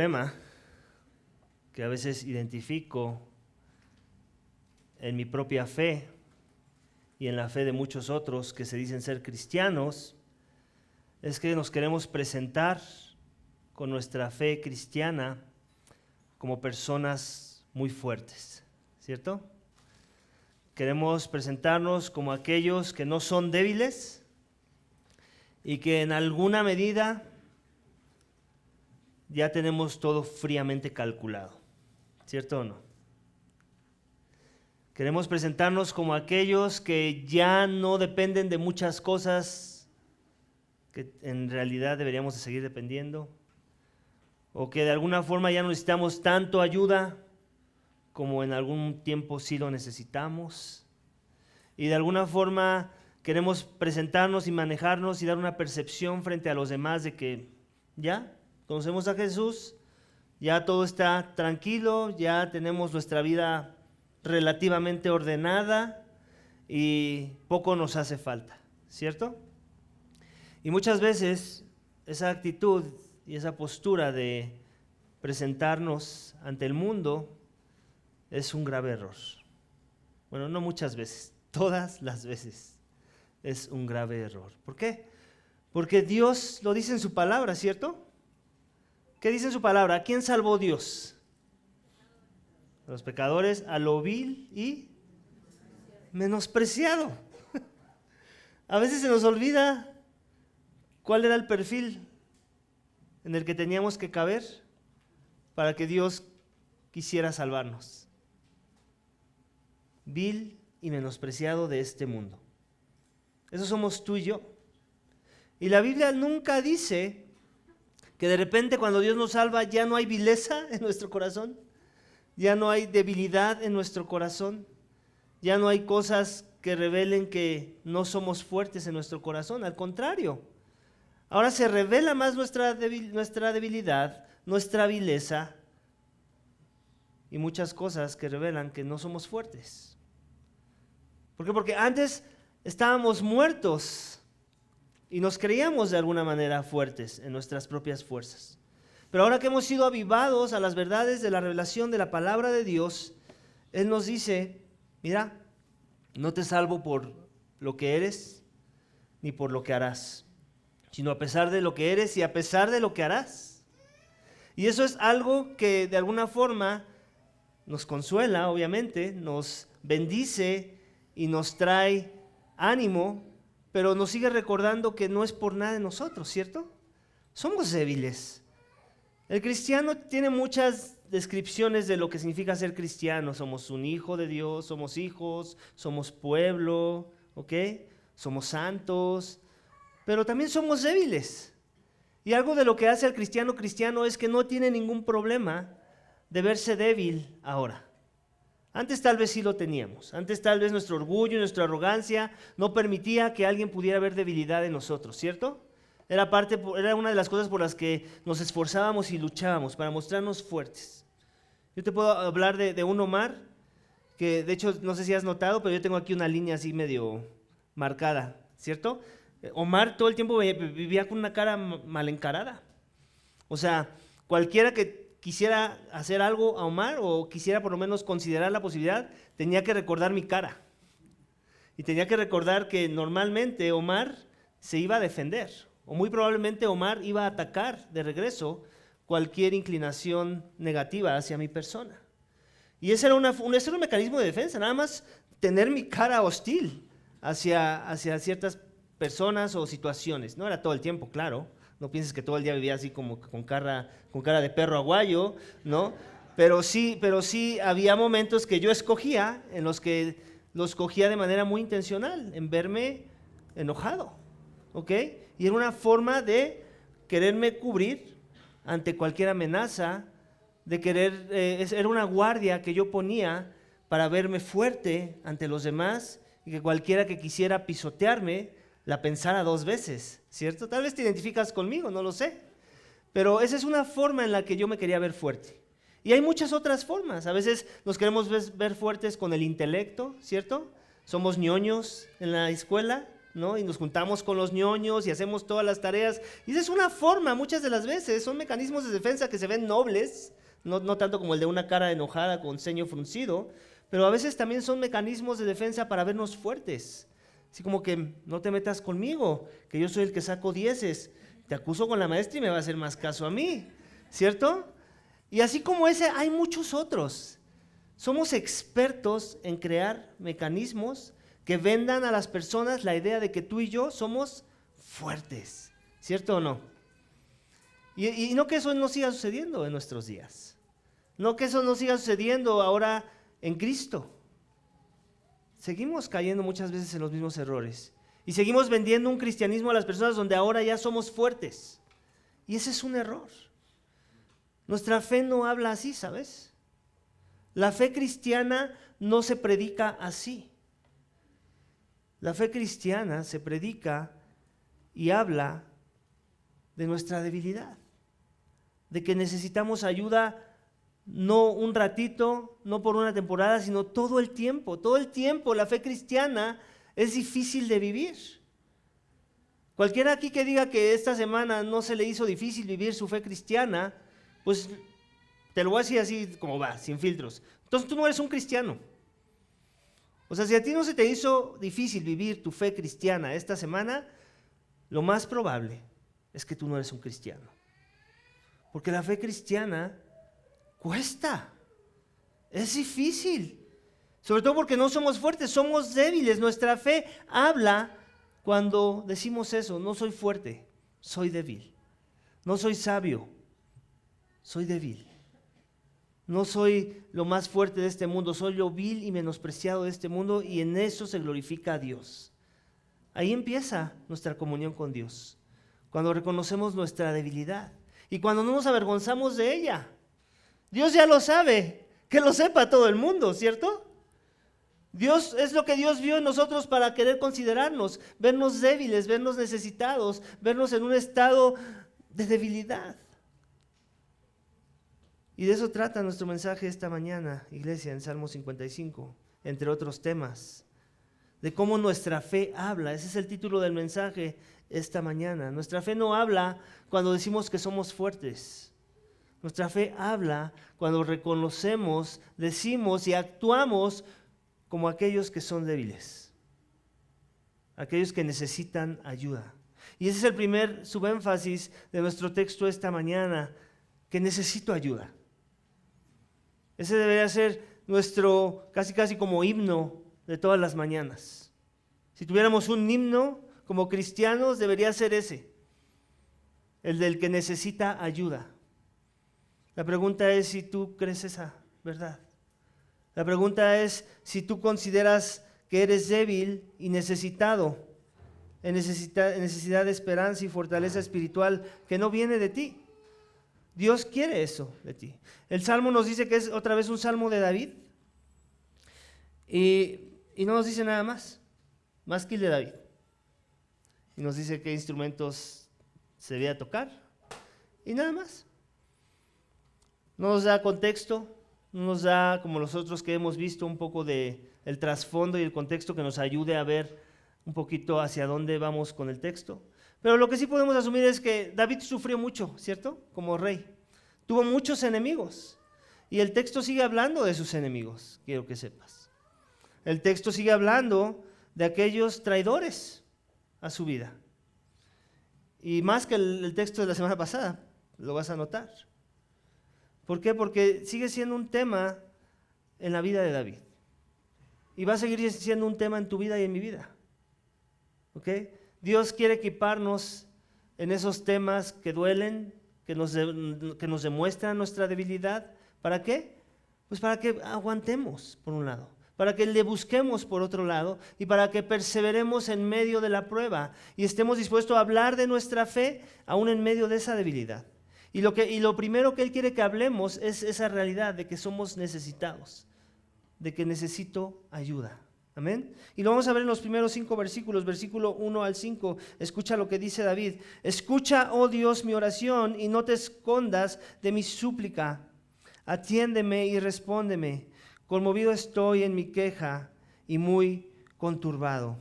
problema que a veces identifico en mi propia fe y en la fe de muchos otros que se dicen ser cristianos, es que nos queremos presentar con nuestra fe cristiana como personas muy fuertes, ¿cierto? Queremos presentarnos como aquellos que no son débiles y que en alguna medida ya tenemos todo fríamente calculado, ¿cierto o no? Queremos presentarnos como aquellos que ya no dependen de muchas cosas que en realidad deberíamos de seguir dependiendo, o que de alguna forma ya no necesitamos tanto ayuda como en algún tiempo sí lo necesitamos, y de alguna forma queremos presentarnos y manejarnos y dar una percepción frente a los demás de que ya conocemos a Jesús, ya todo está tranquilo, ya tenemos nuestra vida relativamente ordenada y poco nos hace falta, ¿cierto? Y muchas veces esa actitud y esa postura de presentarnos ante el mundo es un grave error. Bueno, no muchas veces, todas las veces es un grave error. ¿Por qué? Porque Dios lo dice en su palabra, ¿cierto? ¿Qué dice en su palabra? ¿A quién salvó Dios? A los pecadores, a lo vil y menospreciado. A veces se nos olvida cuál era el perfil en el que teníamos que caber para que Dios quisiera salvarnos. Vil y menospreciado de este mundo. Eso somos tú y yo. Y la Biblia nunca dice que de repente cuando Dios nos salva ya no hay vileza en nuestro corazón, ya no hay debilidad en nuestro corazón, ya no hay cosas que revelen que no somos fuertes en nuestro corazón. Al contrario, ahora se revela más nuestra debilidad, nuestra vileza y muchas cosas que revelan que no somos fuertes. ¿Por qué? Porque antes estábamos muertos y nos creíamos de alguna manera fuertes en nuestras propias fuerzas. Pero ahora que hemos sido avivados a las verdades de la revelación de la palabra de Dios, Él nos dice, mira, no te salvo por lo que eres ni por lo que harás, sino a pesar de lo que eres y a pesar de lo que harás. Y eso es algo que de alguna forma nos consuela, obviamente, nos bendice y nos trae ánimo, pero nos sigue recordando que no es por nada de nosotros, ¿cierto? Somos débiles. El cristiano tiene muchas descripciones de lo que significa ser cristiano. Somos un hijo de Dios, somos hijos, somos pueblo, ¿ok? Somos santos, pero también somos débiles. Y algo de lo que hace al cristiano cristiano es que no tiene ningún problema de verse débil ahora. Antes tal vez sí lo teníamos. Antes tal vez nuestro orgullo y nuestra arrogancia no permitía que alguien pudiera ver debilidad en nosotros, ¿cierto? Era una de las cosas por las que nos esforzábamos y luchábamos para mostrarnos fuertes. Yo te puedo hablar de un Omar, que de hecho no sé si has notado, pero yo tengo aquí una línea así medio marcada, ¿cierto? Omar todo el tiempo vivía con una cara mal encarada. O sea, cualquiera que quisiera hacer algo a Omar o quisiera por lo menos considerar la posibilidad, tenía que recordar mi cara. Y tenía que recordar que normalmente Omar se iba a defender, o muy probablemente Omar iba a atacar de regreso cualquier inclinación negativa hacia mi persona. Y ese era un mecanismo de defensa, nada más tener mi cara hostil hacia ciertas personas o situaciones. No era todo el tiempo, claro. No pienses que todo el día vivía así como con cara de perro aguayo, ¿no? Pero sí había momentos que yo escogía, en los que lo escogía de manera muy intencional, en verme enojado, ¿ok? Y era una forma de quererme cubrir ante cualquier amenaza, era una guardia que yo ponía para verme fuerte ante los demás y que cualquiera que quisiera pisotearme la pensara dos veces, ¿cierto? Tal vez te identificas conmigo, no lo sé, pero esa es una forma en la que yo me quería ver fuerte. Y hay muchas otras formas. A veces nos queremos ver fuertes con el intelecto, ¿cierto? Somos ñoños en la escuela, ¿no? Y nos juntamos con los ñoños y hacemos todas las tareas. Y esa es una forma, muchas de las veces, son mecanismos de defensa que se ven nobles, no tanto como el de una cara enojada con ceño fruncido, pero a veces también son mecanismos de defensa para vernos fuertes. Así como que no te metas conmigo, que yo soy el que saco dieces. Te acuso con la maestra y me va a hacer más caso a mí, ¿cierto? Y así como ese, hay muchos otros. Somos expertos en crear mecanismos que vendan a las personas la idea de que tú y yo somos fuertes, ¿cierto o no? Y no que eso no siga sucediendo en nuestros días. No que eso no siga sucediendo ahora en Cristo. Seguimos cayendo muchas veces en los mismos errores. Y seguimos vendiendo un cristianismo a las personas donde ahora ya somos fuertes. Y ese es un error. Nuestra fe no habla así, ¿sabes? La fe cristiana no se predica así. La fe cristiana se predica y habla de nuestra debilidad, de que necesitamos ayuda no un ratito, no por una temporada, sino todo el tiempo. Todo el tiempo la fe cristiana es difícil de vivir. Cualquiera aquí que diga que esta semana no se le hizo difícil vivir su fe cristiana, pues te lo voy a decir así como va, sin filtros. Entonces tú no eres un cristiano. O sea, si a ti no se te hizo difícil vivir tu fe cristiana esta semana, lo más probable es que tú no eres un cristiano. Porque la fe cristiana cuesta, es difícil, sobre todo porque no somos fuertes, somos débiles. Nuestra fe habla cuando decimos eso: no soy fuerte, soy débil. No soy sabio, soy débil. No soy lo más fuerte de este mundo, soy lo vil y menospreciado de este mundo, y en eso se glorifica a Dios. Ahí empieza nuestra comunión con Dios, cuando reconocemos nuestra debilidad y cuando no nos avergonzamos de ella. Dios ya lo sabe, que lo sepa todo el mundo, ¿cierto? Dios es lo que Dios vio en nosotros para querer considerarnos, vernos débiles, vernos necesitados, vernos en un estado de debilidad. Y de eso trata nuestro mensaje esta mañana, iglesia, en Salmo 55, entre otros temas, de cómo nuestra fe habla. Ese es el título del mensaje esta mañana. Nuestra fe no habla cuando decimos que somos fuertes. Nuestra fe habla cuando reconocemos, decimos y actuamos como aquellos que son débiles, aquellos que necesitan ayuda. Y ese es el primer subénfasis de nuestro texto esta mañana, que necesito ayuda. Ese debería ser nuestro casi como himno de todas las mañanas. Si tuviéramos un himno como cristianos, debería ser ese, el del que necesita ayuda. La pregunta es si tú crees esa verdad. La pregunta es si tú consideras que eres débil y necesitado, en necesidad de esperanza y fortaleza espiritual que no viene de ti. Dios quiere eso de ti. El Salmo nos dice que es otra vez un Salmo de David, y no nos dice nada más que el de David. Y nos dice qué instrumentos se debía tocar y nada más. No nos da contexto, no nos da, como los otros que hemos visto, un poco de el trasfondo y el contexto que nos ayude a ver un poquito hacia dónde vamos con el texto. Pero lo que sí podemos asumir es que David sufrió mucho, ¿cierto? Como rey. Tuvo muchos enemigos. Y el texto sigue hablando de sus enemigos, quiero que sepas. El texto sigue hablando de aquellos traidores a su vida. Y más que el texto de la semana pasada, lo vas a notar. ¿Por qué? Porque sigue siendo un tema en la vida de David. Y va a seguir siendo un tema en tu vida y en mi vida. ¿Ok? Dios quiere equiparnos en esos temas que duelen, que nos demuestran nuestra debilidad. ¿Para qué? Pues para que aguantemos, por un lado, para que le busquemos por otro lado y para que perseveremos en medio de la prueba y estemos dispuestos a hablar de nuestra fe aún en medio de esa debilidad. Y lo primero que Él quiere que hablemos es esa realidad de que somos necesitados, de que necesito ayuda. Amén. Y lo vamos a ver en los primeros 5 versículos, versículo 1 al 5. Escucha lo que dice David. Escucha, oh Dios, mi oración y no te escondas de mi súplica. Atiéndeme y respóndeme. Conmovido estoy en mi queja y muy conturbado.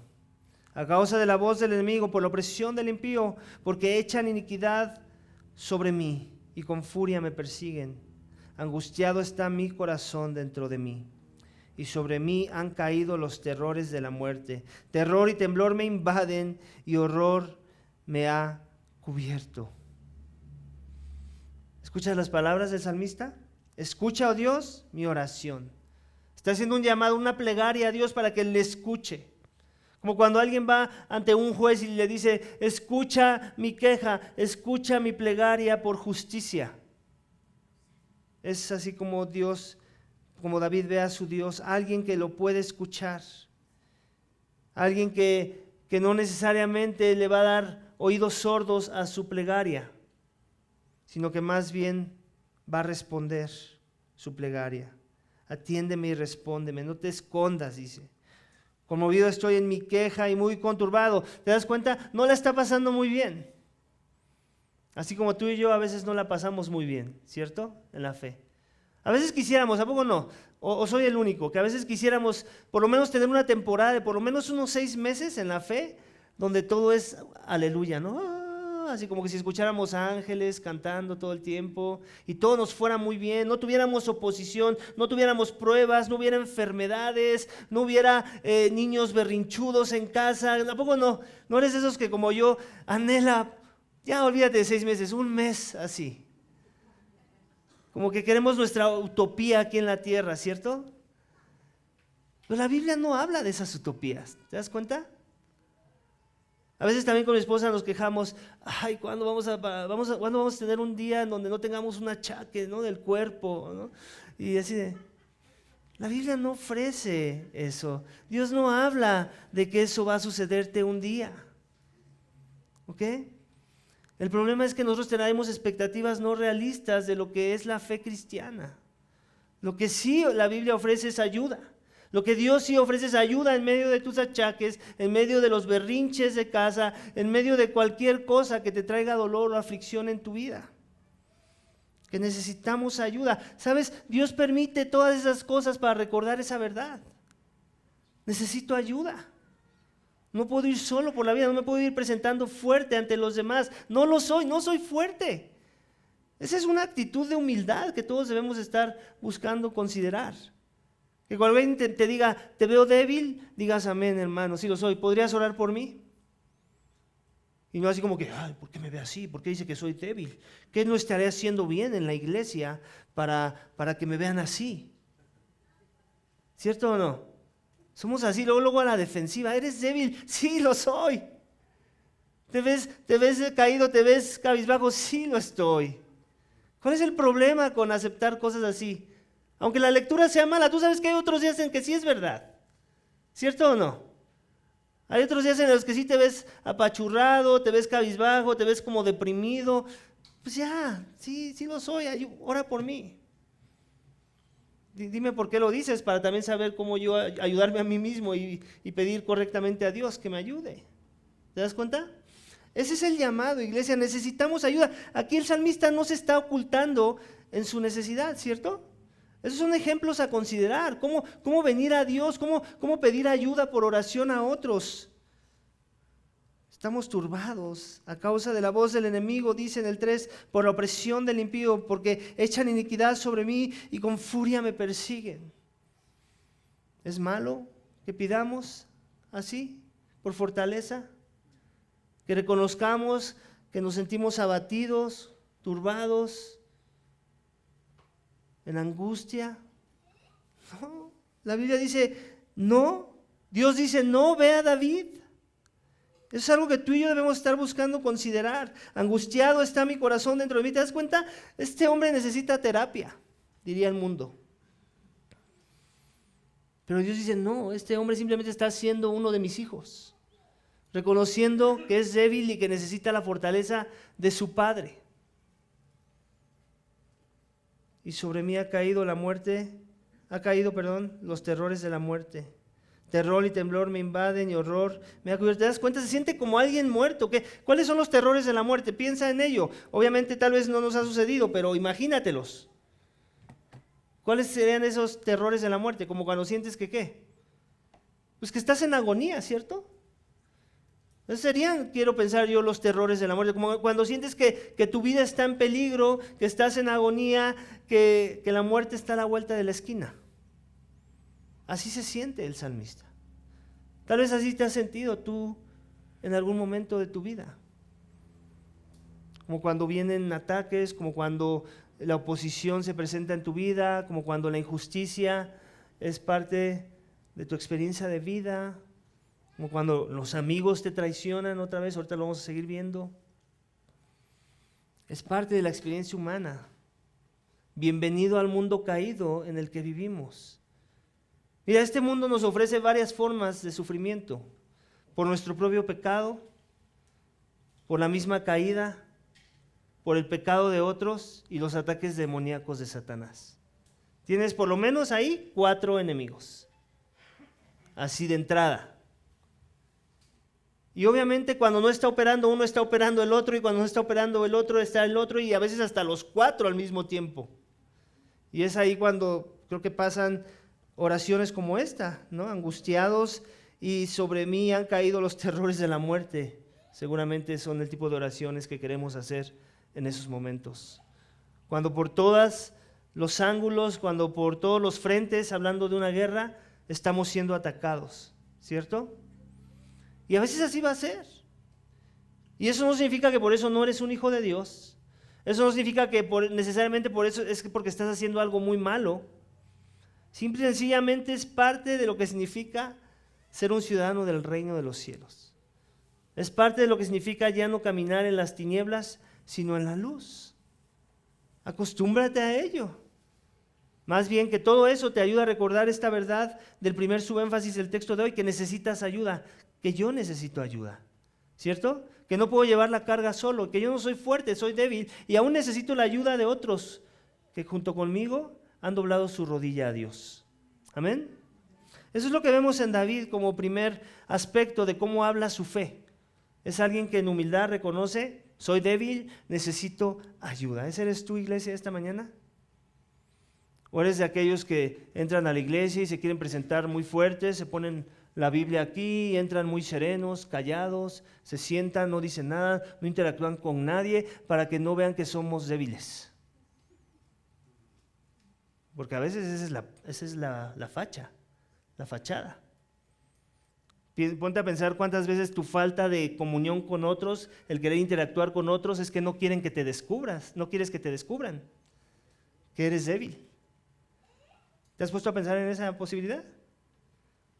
a causa de la voz del enemigo, por la opresión del impío, porque echan iniquidad sobre mí y con furia me persiguen. Angustiado está mi corazón dentro de mí, y sobre mí han caído los terrores de la muerte. Terror y temblor me invaden, y horror me ha cubierto. ¿Escuchas las palabras del salmista? Escucha, oh Dios, mi oración. Está haciendo un llamado, una plegaria a Dios para que le escuche. Como cuando alguien va ante un juez y le dice, escucha mi queja, escucha mi plegaria por justicia. Es así como Dios, como David ve a su Dios, alguien que lo puede escuchar. Alguien que no necesariamente le va a dar oídos sordos a su plegaria, sino que más bien va a responder su plegaria. Atiéndeme y respóndeme, no te escondas, dice. Conmovido estoy en mi queja y muy conturbado. ¿Te das cuenta? No la está pasando muy bien. Así como tú y yo a veces no la pasamos muy bien, ¿cierto? En la fe. A veces quisiéramos, ¿a poco no? O soy el único, que a veces quisiéramos por lo menos tener una temporada de por lo menos unos 6 meses en la fe, donde todo es aleluya, ¿no? Así como que si escucháramos ángeles cantando todo el tiempo y todo nos fuera muy bien, no tuviéramos oposición, no tuviéramos pruebas, no hubiera enfermedades, no hubiera niños berrinchudos en casa. ¿A poco no? ¿No eres de esos que como yo anhela, ya olvídate de 6 meses, un mes así? Como que queremos nuestra utopía aquí en la tierra, ¿cierto? Pero la Biblia no habla de esas utopías, ¿te das cuenta? A veces también con mi esposa nos quejamos, ay, ¿cuándo ¿cuándo vamos a tener un día en donde no tengamos un achaque, ¿no? del cuerpo, ¿no? Y así de, la Biblia no ofrece eso. Dios no habla de que eso va a sucederte un día. ¿Ok? El problema es que nosotros tenemos expectativas no realistas de lo que es la fe cristiana. Lo que sí la Biblia ofrece es ayuda. Lo que Dios sí ofrece es ayuda en medio de tus achaques, en medio de los berrinches de casa, en medio de cualquier cosa que te traiga dolor o aflicción en tu vida. Que necesitamos ayuda. ¿Sabes? Dios permite todas esas cosas para recordar esa verdad. Necesito ayuda. No puedo ir solo por la vida, no me puedo ir presentando fuerte ante los demás. No lo soy, no soy fuerte. Esa es una actitud de humildad que todos debemos estar buscando considerar. Que cuando alguien te diga, te veo débil, digas amén, hermano, sí lo soy. ¿Podrías orar por mí? Y no así como que, ay, ¿por qué me ve así? ¿Por qué dice que soy débil? ¿Qué no estaré haciendo bien en la iglesia para que me vean así? ¿Cierto o no? Somos así, luego a la defensiva. ¿Eres débil? Sí, lo soy. ¿Te ves caído? ¿Te ves cabizbajo? Sí, lo estoy. ¿Cuál es el problema con aceptar cosas así? Aunque la lectura sea mala, tú sabes que hay otros días en que sí es verdad. ¿Cierto o no? Hay otros días en los que sí te ves apachurrado, te ves cabizbajo, te ves como deprimido. Pues ya, sí lo soy, ora por mí. Dime por qué lo dices para también saber cómo yo ayudarme a mí mismo y pedir correctamente a Dios que me ayude. ¿Te das cuenta? Ese es el llamado, iglesia, necesitamos ayuda. Aquí el salmista no se está ocultando en su necesidad, ¿cierto? Esos son ejemplos a considerar, cómo venir a Dios, cómo pedir ayuda por oración a otros. Estamos turbados a causa de la voz del enemigo, dice en el 3, por la opresión del impío, porque echan iniquidad sobre mí y con furia me persiguen. ¿Es malo que pidamos así, por fortaleza? Que reconozcamos que nos sentimos abatidos, turbados, en angustia. No, la Biblia dice no, Dios dice no, ve a David. Eso es algo que tú y yo debemos estar buscando considerar. Angustiado está mi corazón dentro de mí. ¿Te das cuenta? Este hombre necesita terapia, diría el mundo. Pero Dios dice no, este hombre simplemente está siendo uno de mis hijos, reconociendo que es débil y que necesita la fortaleza de su padre. Y sobre mí ha caído los terrores de la muerte. Terror y temblor me invaden y horror me ha cubierto. ¿Te das cuenta? Se siente como alguien muerto. ¿Cuáles son los terrores de la muerte? Piensa en ello. Obviamente tal vez no nos ha sucedido, pero imagínatelos. ¿Cuáles serían esos terrores de la muerte? Como cuando sientes que ¿qué? Pues que estás en agonía, ¿cierto? Esos serían, quiero pensar yo, los terrores de la muerte, como cuando sientes que tu vida está en peligro, que estás en agonía, que la muerte está a la vuelta de la esquina. Así se siente el salmista. Tal vez así te has sentido tú en algún momento de tu vida. Como cuando vienen ataques, como cuando la oposición se presenta en tu vida, como cuando la injusticia es parte de tu experiencia de vida, como cuando los amigos te traicionan otra vez, ahorita lo vamos a seguir viendo. Es parte de la experiencia humana. Bienvenido al mundo caído en el que vivimos. Mira, este mundo nos ofrece varias formas de sufrimiento, por nuestro propio pecado, por la misma caída, por el pecado de otros y los ataques demoníacos de Satanás. Tienes por lo menos ahí 4 enemigos, así de entrada. Y obviamente cuando no está operando uno, está operando el otro, y cuando no está operando el otro, está el otro, y a veces hasta los 4 al mismo tiempo. Y es ahí cuando creo que pasan oraciones como esta, ¿no? Angustiados, y sobre mí han caído los terrores de la muerte. Seguramente son el tipo de oraciones que queremos hacer en esos momentos. Cuando por todos los ángulos, cuando por todos los frentes, hablando de una guerra, estamos siendo atacados, ¿cierto? Y a veces así va a ser. Y eso no significa que por eso no eres un hijo de Dios. Eso no significa que necesariamente por eso es porque estás haciendo algo muy malo. Simple y sencillamente es parte de lo que significa ser un ciudadano del reino de los cielos. Es parte de lo que significa ya no caminar en las tinieblas, sino en la luz. Acostúmbrate a ello. Más bien que todo eso te ayuda a recordar esta verdad del primer subénfasis del texto de hoy, que necesitas ayuda, que yo necesito ayuda, ¿cierto? Que no puedo llevar la carga solo, que yo no soy fuerte, soy débil y aún necesito la ayuda de otros que junto conmigo han doblado su rodilla a Dios. Amén. Eso es lo que vemos en David como primer aspecto de cómo habla su fe. Es alguien que en humildad reconoce: soy débil, necesito ayuda. ¿Ese eres tú, iglesia, esta mañana? ¿O eres de aquellos que entran a la iglesia y se quieren presentar muy fuertes, se ponen la Biblia aquí, entran muy serenos, callados, se sientan, no dicen nada, no interactúan con nadie para que no vean que somos débiles? Porque a veces esa es la facha, la fachada. Ponte a pensar cuántas veces tu falta de comunión con otros, el querer interactuar con otros, es que no quieren que te descubras, no quieres que te descubran, que eres débil. ¿Te has puesto a pensar en esa posibilidad?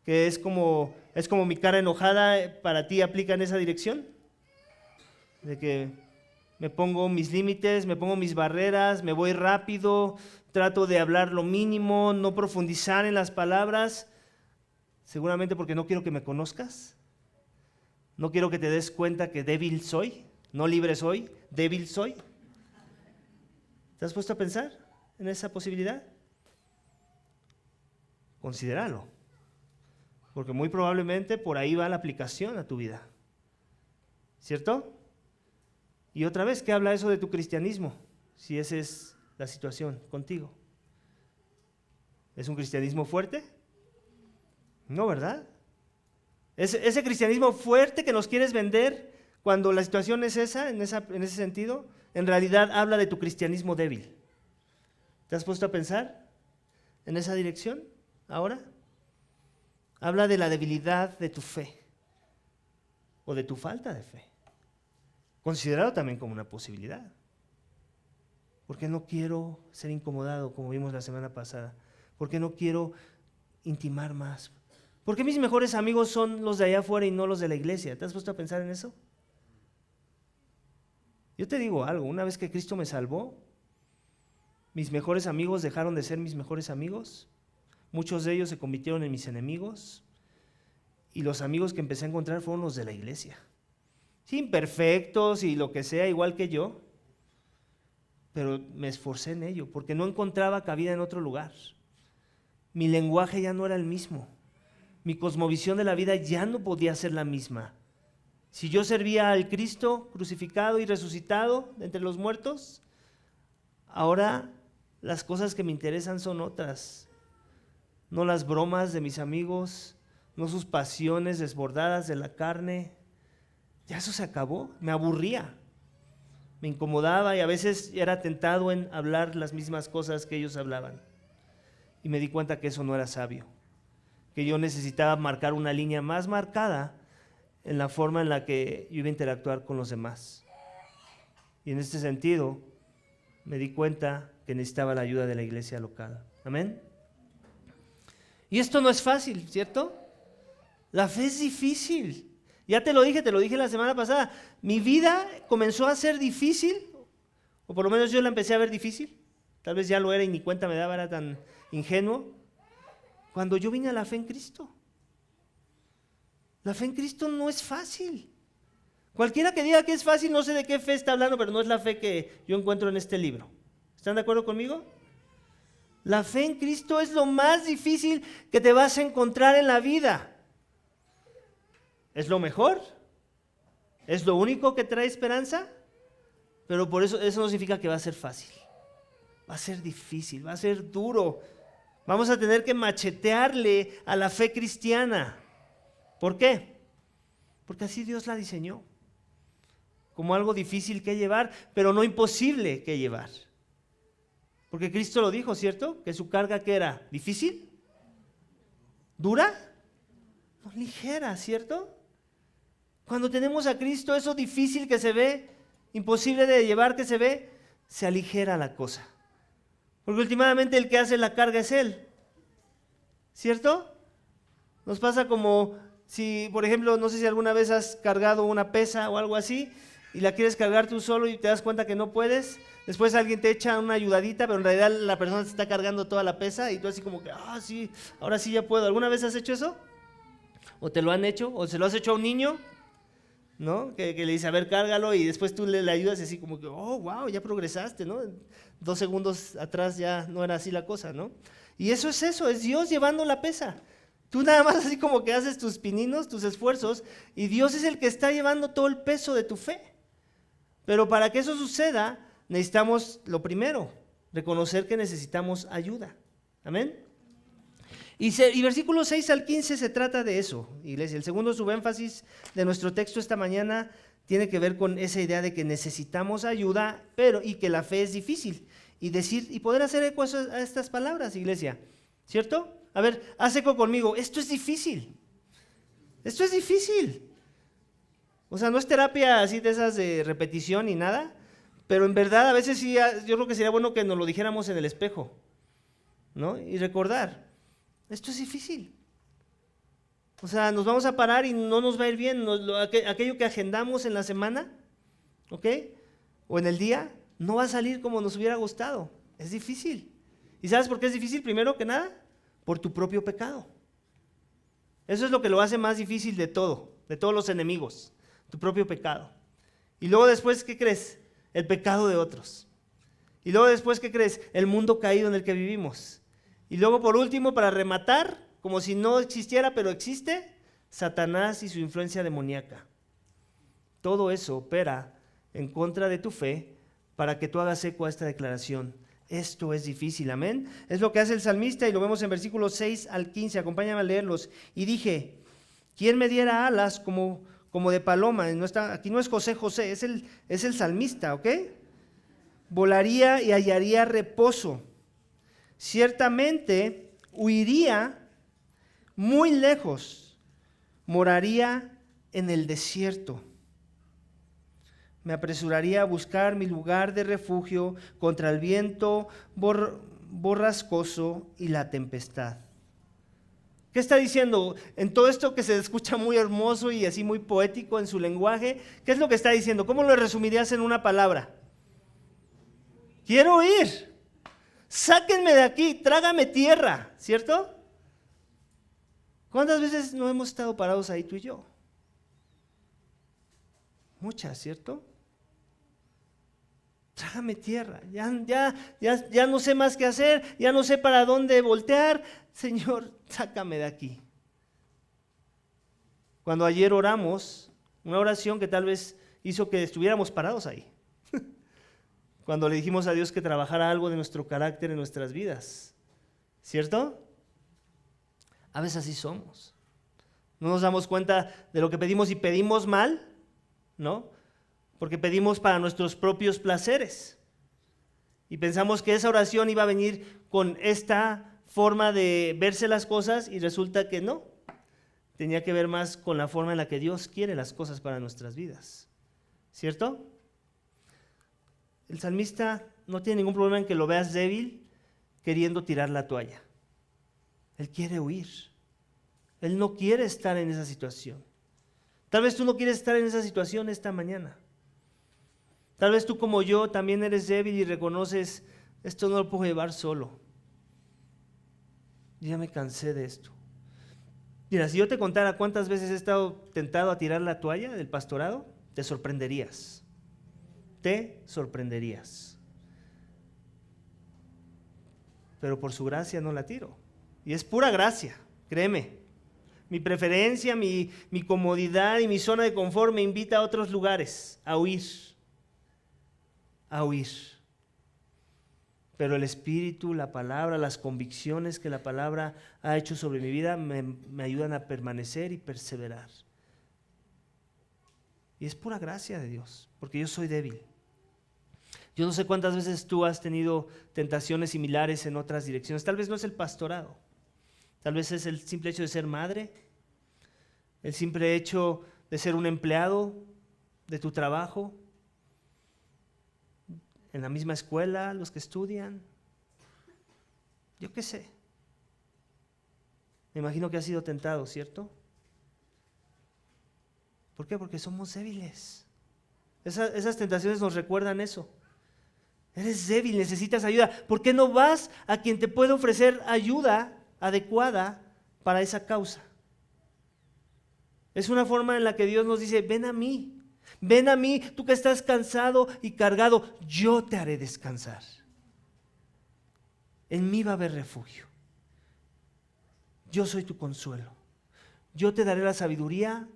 Que es como mi cara enojada, para ti aplica en esa dirección. De que me pongo mis límites, me pongo mis barreras, me voy rápido, trato de hablar lo mínimo, no profundizar en las palabras, seguramente porque no quiero que me conozcas, no quiero que te des cuenta que débil soy, no libre soy, débil soy. ¿Te has puesto a pensar en esa posibilidad? Considéralo, porque muy probablemente por ahí va la aplicación a tu vida, ¿cierto? Y otra vez, ¿qué habla eso de tu cristianismo? Si esa es la situación contigo. ¿Es un cristianismo fuerte? No, ¿verdad? Ese cristianismo fuerte que nos quieres vender cuando la situación es esa, en ese sentido, en realidad habla de tu cristianismo débil. ¿Te has puesto a pensar en esa dirección ahora? Habla de la debilidad de tu fe o de tu falta de fe. Considerado también como una posibilidad. Porque no quiero ser incomodado, como vimos la semana pasada. Porque no quiero intimar más. Porque mis mejores amigos son los de allá afuera y no los de la iglesia. ¿Te has puesto a pensar en eso? Yo te digo algo, una vez que Cristo me salvó, mis mejores amigos dejaron de ser mis mejores amigos. Muchos de ellos se convirtieron en mis enemigos. Y los amigos que empecé a encontrar fueron los de la iglesia. Sí, imperfectos y lo que sea, igual que yo. Pero me esforcé en ello, porque no encontraba cabida en otro lugar. Mi lenguaje ya no era el mismo. Mi cosmovisión de la vida ya no podía ser la misma. Si yo servía al Cristo crucificado y resucitado de entre los muertos, ahora las cosas que me interesan son otras. No las bromas de mis amigos, no sus pasiones desbordadas de la carne, ya eso se acabó, me aburría, me incomodaba y a veces era tentado en hablar las mismas cosas que ellos hablaban. Y me di cuenta que eso no era sabio, que yo necesitaba marcar una línea más marcada en la forma en la que yo iba a interactuar con los demás. Y en este sentido, me di cuenta que necesitaba la ayuda de la iglesia local. Amén. Y esto no es fácil, ¿cierto? La fe es difícil. Ya te lo dije la semana pasada. Mi vida comenzó a ser difícil, o por lo menos yo la empecé a ver difícil. Tal vez ya lo era y ni cuenta me daba, era tan ingenuo. Cuando yo vine a la fe en Cristo. La fe en Cristo no es fácil. Cualquiera que diga que es fácil, no sé de qué fe está hablando, pero no es la fe que yo encuentro en este libro. ¿Están de acuerdo conmigo? La fe en Cristo es lo más difícil que te vas a encontrar en la vida. ¿Es lo mejor? ¿Es lo único que trae esperanza? Pero por eso no significa que va a ser fácil. Va a ser difícil, va a ser duro. Vamos a tener que machetearle a la fe cristiana. ¿Por qué? Porque así Dios la diseñó. Como algo difícil que llevar, pero no imposible que llevar. Porque Cristo lo dijo, ¿cierto? Que su carga, ¿qué era? ¿Difícil? ¿Dura? No, ligera, ¿cierto? Cuando tenemos a Cristo, eso difícil que se ve, imposible de llevar que se ve, se aligera la cosa. Porque últimamente el que hace la carga es Él. ¿Cierto? Nos pasa como si, por ejemplo, no sé si alguna vez has cargado una pesa o algo así y la quieres cargar tú solo y te das cuenta que no puedes. Después alguien te echa una ayudadita, pero en realidad la persona se está cargando toda la pesa y tú así como que, sí, ahora sí ya puedo. ¿Alguna vez has hecho eso? ¿O te lo han hecho? ¿O se lo has hecho a un niño? ¿No? Que le dice, a ver, cárgalo, y después tú le ayudas y así como que, wow, ya progresaste, ¿no? 2 segundos atrás ya no era así la cosa, ¿no? Y eso, es Dios llevando la pesa. Tú nada más así como que haces tus pininos, tus esfuerzos, y Dios es el que está llevando todo el peso de tu fe. Pero para que eso suceda, necesitamos lo primero, reconocer que necesitamos ayuda. ¿Amén? Y versículos 6 al 15 se trata de eso, iglesia. El segundo subénfasis de nuestro texto esta mañana tiene que ver con esa idea de que necesitamos ayuda, y que la fe es difícil. Y poder hacer eco a estas palabras, iglesia. ¿Cierto? A ver, haz eco conmigo. Esto es difícil. Esto es difícil. O sea, no es terapia así de esas de repetición ni nada, pero en verdad a veces sí, yo creo que sería bueno que nos lo dijéramos en el espejo, ¿no? Y recordar. Esto es difícil. O sea, nos vamos a parar y no nos va a ir bien. Aquello que agendamos en la semana, ¿ok? O en el día, no va a salir como nos hubiera gustado. Es difícil. ¿Y sabes por qué es difícil? Primero que nada, por tu propio pecado. Eso es lo que lo hace más difícil de todos los enemigos. Tu propio pecado. Y luego después, ¿qué crees? El pecado de otros. Y luego después, ¿qué crees? El mundo caído en el que vivimos. Y luego por último, para rematar, como si no existiera, pero existe, Satanás y su influencia demoníaca. Todo eso opera en contra de tu fe para que tú hagas eco a esta declaración. Esto es difícil, amén. Es lo que hace el salmista y lo vemos en versículos 6 al 15. Acompáñame a leerlos. Y dije, ¿quién me diera alas como de paloma? Aquí no es José, es el salmista, ¿ok? Volaría y hallaría reposo. Ciertamente huiría muy lejos, moraría en el desierto. Me apresuraría a buscar mi lugar de refugio contra el viento borrascoso y la tempestad. ¿Qué está diciendo? En todo esto que se escucha muy hermoso y así muy poético en su lenguaje, ¿qué es lo que está diciendo? ¿Cómo lo resumirías en una palabra? Quiero ir. Sáquenme de aquí, trágame tierra, ¿cierto? ¿Cuántas veces no hemos estado parados ahí tú y yo? Muchas, ¿cierto? Trágame tierra, ya no sé más qué hacer, ya no sé para dónde voltear. Señor, sácame de aquí. Cuando ayer oramos, una oración que tal vez hizo que estuviéramos parados ahí. Cuando le dijimos a Dios que trabajara algo de nuestro carácter en nuestras vidas, ¿cierto? A veces así somos. No nos damos cuenta de lo que pedimos y pedimos mal, ¿no? Porque pedimos para nuestros propios placeres. Y pensamos que esa oración iba a venir con esta forma de verse las cosas y resulta que no. Tenía que ver más con la forma en la que Dios quiere las cosas para nuestras vidas. ¿Cierto? El salmista no tiene ningún problema en que lo veas débil queriendo tirar la toalla. Él quiere huir. Él no quiere estar en esa situación. Tal vez tú no quieres estar en esa situación esta mañana. Tal vez tú como yo también eres débil y reconoces, esto no lo puedo llevar solo. Ya me cansé de esto. Mira, si yo te contara cuántas veces he estado tentado a tirar la toalla del pastorado, te sorprenderías. Te sorprenderías. Pero por su gracia no la tiro. Y es pura gracia, créeme. Mi preferencia, mi comodidad y mi zona de confort me invita a otros lugares, a huir. A huir. Pero el Espíritu, la palabra, las convicciones que la palabra ha hecho sobre mi vida me ayudan a permanecer y perseverar. Y es pura gracia de Dios, porque yo soy débil. Yo no sé cuántas veces tú has tenido tentaciones similares en otras direcciones. Tal vez no es el pastorado. Tal vez es el simple hecho de ser madre, el simple hecho de ser un empleado de tu trabajo, en la misma escuela, los que estudian. Yo qué sé. Me imagino que has sido tentado, ¿cierto? ¿Por qué? Porque somos débiles. Esas tentaciones nos recuerdan eso. Eres débil, necesitas ayuda. ¿Por qué no vas a quien te puede ofrecer ayuda adecuada para esa causa? Es una forma en la que Dios nos dice, ven a mí, tú que estás cansado y cargado, yo te haré descansar. En mí va a haber refugio. Yo soy tu consuelo. Yo te daré la sabiduría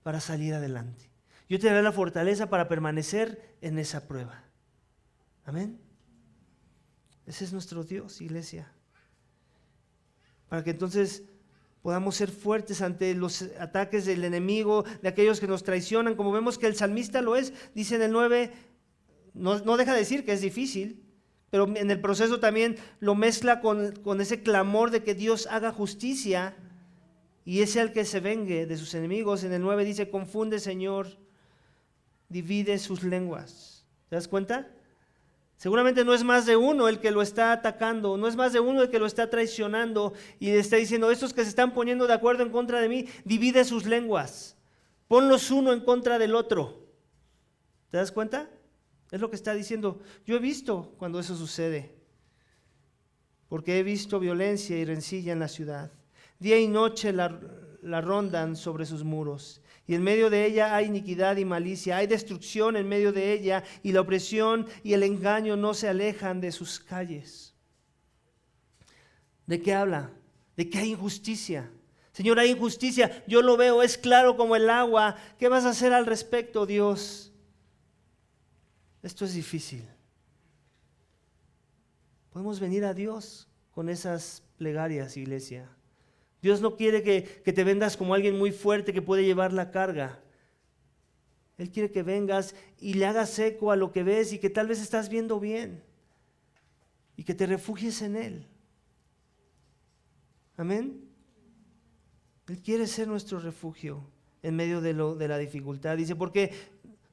para salir adelante. Yo te daré la fortaleza para permanecer en esa prueba. Amén. Ese es nuestro Dios, iglesia. Para que entonces podamos ser fuertes ante los ataques del enemigo, de aquellos que nos traicionan, como vemos que el salmista lo es. Dice en el 9, no deja de decir que es difícil, pero en el proceso también lo mezcla con ese clamor de que Dios haga justicia y es el que se vengue de sus enemigos. En el 9 dice, confunde, Señor, divide sus lenguas. ¿Te das cuenta? Seguramente no es más de uno el que lo está atacando, no es más de uno el que lo está traicionando y le está diciendo, estos que se están poniendo de acuerdo en contra de mí, divide sus lenguas, ponlos uno en contra del otro. ¿Te das cuenta? Es lo que está diciendo. Yo he visto cuando eso sucede, porque he visto violencia y rencilla en la ciudad. Día y noche la rondan sobre sus muros. Y en medio de ella hay iniquidad y malicia, hay destrucción en medio de ella, y la opresión y el engaño no se alejan de sus calles. ¿De qué habla? De que hay injusticia. Señor, hay injusticia, yo lo veo, es claro como el agua. ¿Qué vas a hacer al respecto, Dios? Esto es difícil. Podemos venir a Dios con esas plegarias, iglesia. Dios no quiere que te vendas como alguien muy fuerte que puede llevar la carga. Él quiere que vengas y le hagas eco a lo que ves y que tal vez estás viendo bien. Y que te refugies en Él. Amén. Él quiere ser nuestro refugio en medio de la dificultad. Dice, porque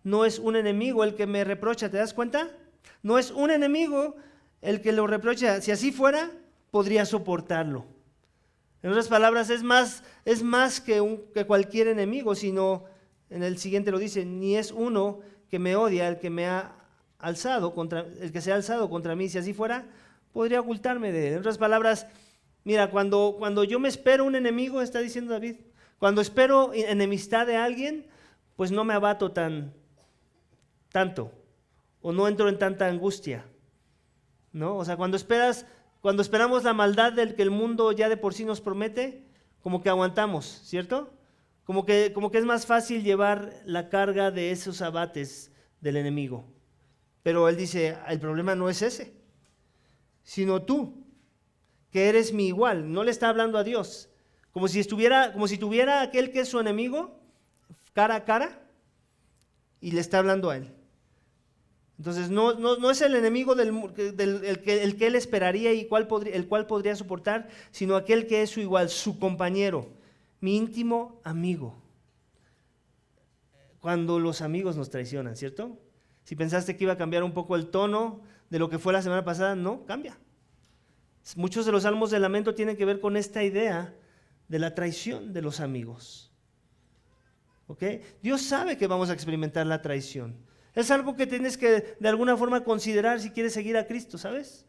no es un enemigo el que me reprocha. ¿Te das cuenta? No es un enemigo el que lo reprocha. Si así fuera, podría soportarlo. En otras palabras, es más que cualquier enemigo, sino, en el siguiente lo dice, ni es uno que me odia el que se ha alzado contra mí. Si así fuera, podría ocultarme de él. En otras palabras, mira, cuando yo me espero un enemigo, está diciendo David, cuando espero enemistad de alguien, pues no me abato tanto, o no entro en tanta angustia, ¿no? O sea, cuando esperamos la maldad del que el mundo ya de por sí nos promete, como que aguantamos, ¿cierto? Como que es más fácil llevar la carga de esos abates del enemigo. Pero él dice, el problema no es ese, sino tú, que eres mi igual. No le está hablando a Dios, como si tuviera aquel que es su enemigo cara a cara, y le está hablando a él. Entonces no es el enemigo el que él esperaría y el cual podría soportar, sino aquel que es su igual, su compañero, mi íntimo amigo. Cuando los amigos nos traicionan, ¿cierto? Si pensaste que iba a cambiar un poco el tono de lo que fue la semana pasada, no, cambia. Muchos de los salmos de lamento tienen que ver con esta idea de la traición de los amigos. ¿Ok? Dios sabe que vamos a experimentar la traición. Es algo que tienes que de alguna forma considerar si quieres seguir a Cristo, ¿sabes?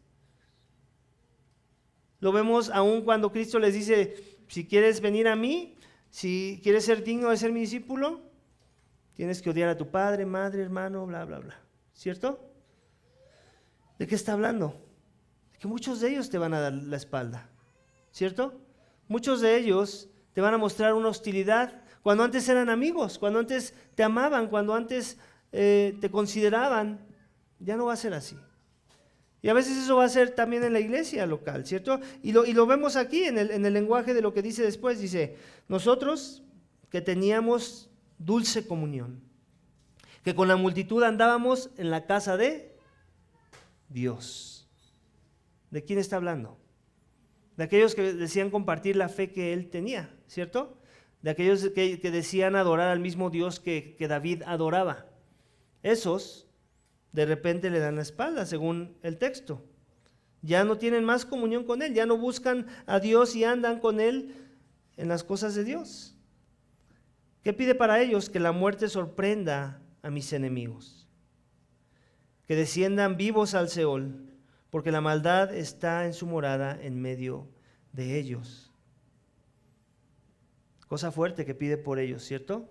Lo vemos aún cuando Cristo les dice, si quieres venir a mí, si quieres ser digno de ser mi discípulo, tienes que odiar a tu padre, madre, hermano, bla, bla, bla. ¿Cierto? ¿De qué está hablando? De que muchos de ellos te van a dar la espalda. ¿Cierto? Muchos de ellos te van a mostrar una hostilidad cuando antes eran amigos, cuando antes te amaban, cuando antes te consideraban. Ya no va a ser así. Y a veces eso va a ser también en la iglesia local, ¿cierto? Y lo vemos aquí en el lenguaje de lo que dice después. Dice, nosotros que teníamos dulce comunión, que con la multitud andábamos en la casa de Dios. ¿De quién está hablando? De aquellos que decían compartir la fe que él tenía, ¿cierto? De aquellos que decían adorar al mismo Dios que David adoraba. Esos de repente le dan la espalda, según el texto. Ya no tienen más comunión con él, ya no buscan a Dios y andan con él en las cosas de Dios. ¿Qué pide para ellos? Que la muerte sorprenda a mis enemigos, que desciendan vivos al Seol, porque la maldad está en su morada en medio de ellos. Cosa fuerte que pide por ellos, ¿cierto?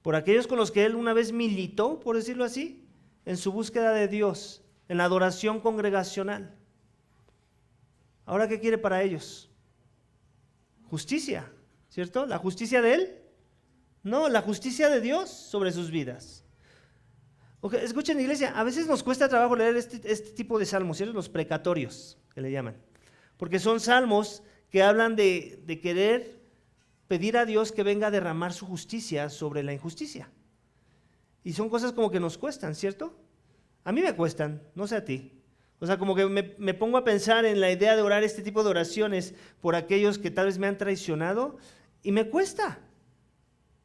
Por aquellos con los que él una vez militó, por decirlo así, en su búsqueda de Dios, en la adoración congregacional. ¿Ahora qué quiere para ellos? Justicia, ¿cierto? ¿La justicia de él? No, la justicia de Dios sobre sus vidas. Okay, escuchen, iglesia, a veces nos cuesta trabajo leer este tipo de salmos, ¿cierto? Los precatorios, que le llaman. Porque son salmos que hablan de querer pedir a Dios que venga a derramar su justicia sobre la injusticia. Y son cosas como que nos cuestan, ¿cierto? A mí me cuestan, no sé a ti. O sea, como que me pongo a pensar en la idea de orar este tipo de oraciones por aquellos que tal vez me han traicionado y me cuesta.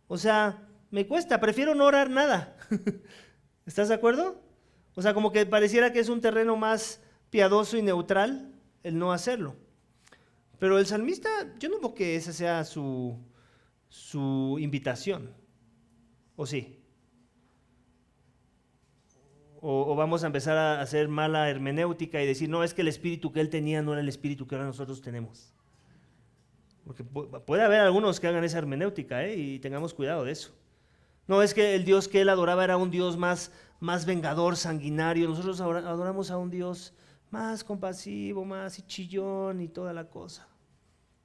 O sea, me cuesta, prefiero no orar nada. ¿Estás de acuerdo? O sea, como que pareciera que es un terreno más piadoso y neutral el no hacerlo. Pero el salmista, yo no veo que esa sea su invitación. ¿O sí? O vamos a empezar a hacer mala hermenéutica y decir, no, es que el espíritu que él tenía no era el espíritu que ahora nosotros tenemos. Porque puede haber algunos que hagan esa hermenéutica, y tengamos cuidado de eso. No, es que el Dios que él adoraba era un Dios más vengador, sanguinario. Nosotros adoramos a un Dios más compasivo, más chillón y toda la cosa.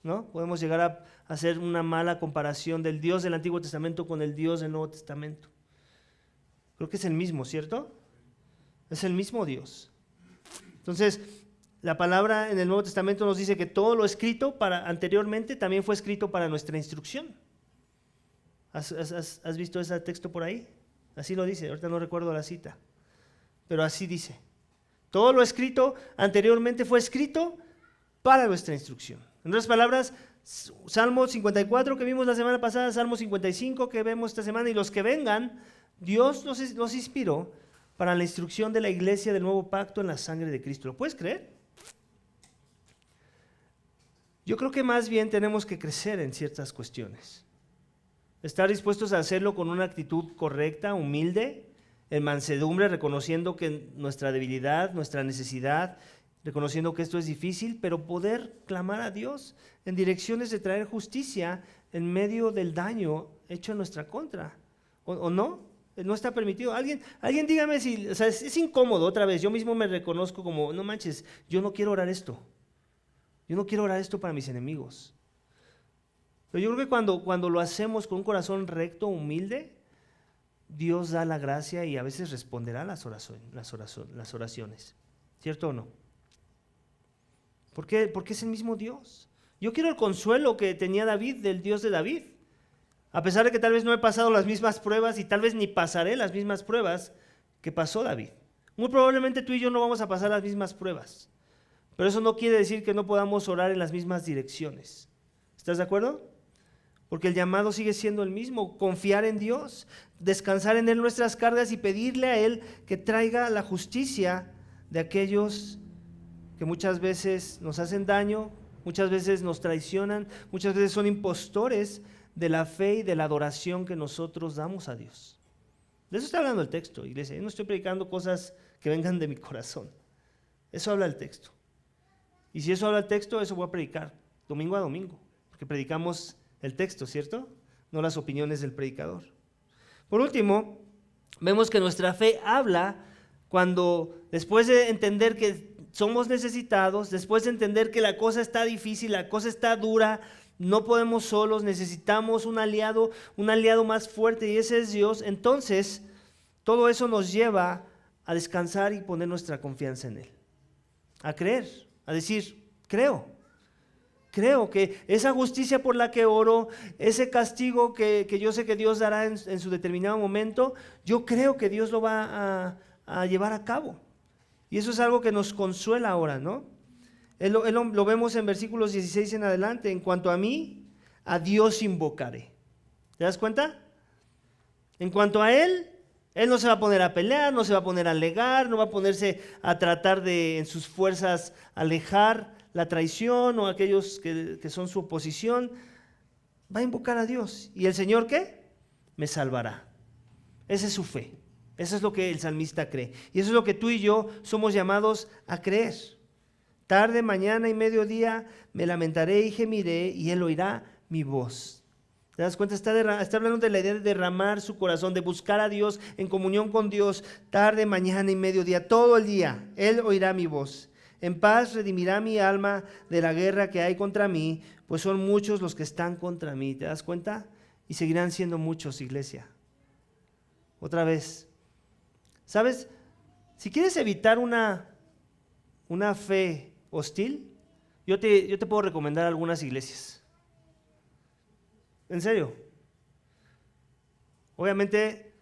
¿No? Podemos llegar a hacer una mala comparación del Dios del Antiguo Testamento con el Dios del Nuevo Testamento. Creo que es el mismo, ¿cierto? Es el mismo Dios. Entonces, la palabra en el Nuevo Testamento nos dice que todo lo escrito anteriormente también fue escrito para nuestra instrucción. ¿Has visto ese texto por ahí? Así lo dice, ahorita no recuerdo la cita, pero así dice. Todo lo escrito anteriormente fue escrito para nuestra instrucción. En otras palabras, Salmo 54 que vimos la semana pasada, Salmo 55 que vemos esta semana y los que vengan, Dios los inspiró para la instrucción de la iglesia del nuevo pacto en la sangre de Cristo. ¿Lo puedes creer? Yo creo que más bien tenemos que crecer en ciertas cuestiones. Estar dispuestos a hacerlo con una actitud correcta, humilde, en mansedumbre, reconociendo que nuestra debilidad, nuestra necesidad, reconociendo que esto es difícil, pero poder clamar a Dios en direcciones de traer justicia en medio del daño hecho en nuestra contra. ¿O no? No está permitido. Alguien dígame si, o sea, es incómodo otra vez. Yo mismo me reconozco como, no manches, yo no quiero orar esto. Yo no quiero orar esto para mis enemigos. Pero yo creo que cuando lo hacemos con un corazón recto, humilde, Dios da la gracia y a veces responderá las oraciones. ¿Cierto o no? ¿Por qué? Porque es el mismo Dios. Yo quiero el consuelo que tenía David del Dios de David. A pesar de que tal vez no he pasado las mismas pruebas y tal vez ni pasaré las mismas pruebas que pasó David. Muy probablemente tú y yo no vamos a pasar las mismas pruebas, pero eso no quiere decir que no podamos orar en las mismas direcciones. ¿Estás de acuerdo? Porque el llamado sigue siendo el mismo, confiar en Dios, descansar en Él nuestras cargas y pedirle a Él que traiga la justicia de aquellos que muchas veces nos hacen daño, muchas veces nos traicionan, muchas veces son impostores de la fe y de la adoración que nosotros damos a Dios. De eso está hablando el texto, iglesia. Yo no estoy predicando cosas que vengan de mi corazón. Eso habla el texto. Y si eso habla el texto, eso voy a predicar domingo a domingo, porque predicamos el texto, ¿cierto? No las opiniones del predicador. Por último, vemos que nuestra fe habla cuando, después de entender que somos necesitados, después de entender que la cosa está difícil, la cosa está dura, no podemos solos, necesitamos un aliado más fuerte, y ese es Dios. Entonces, todo eso nos lleva a descansar y poner nuestra confianza en Él, a creer, a decir, creo que esa justicia por la que oro, ese castigo que yo sé que Dios dará en su determinado momento, yo creo que Dios lo va a llevar a cabo. Y eso es algo que nos consuela ahora, ¿no? Lo vemos en versículos 16 en adelante. En cuanto a mí, a Dios invocaré. ¿Te das cuenta? En cuanto a Él no se va a poner a pelear, no se va a poner a alegar, no va a ponerse a tratar de en sus fuerzas alejar la traición o aquellos que son su oposición. Va a invocar a Dios. ¿Y el Señor qué? Me salvará. Esa es su fe. Eso es lo que el salmista cree. Y eso es lo que tú y yo somos llamados a creer. Tarde, mañana y mediodía me lamentaré y gemiré, y Él oirá mi voz. ¿Te das cuenta? Está hablando de la idea de derramar su corazón, de buscar a Dios en comunión con Dios. Tarde, mañana y mediodía, todo el día, Él oirá mi voz. En paz redimirá mi alma de la guerra que hay contra mí, pues son muchos los que están contra mí. ¿Te das cuenta? Y seguirán siendo muchos, iglesia. Otra vez. ¿Sabes? Si quieres evitar una fe hostil, yo te puedo recomendar algunas iglesias. En serio. Obviamente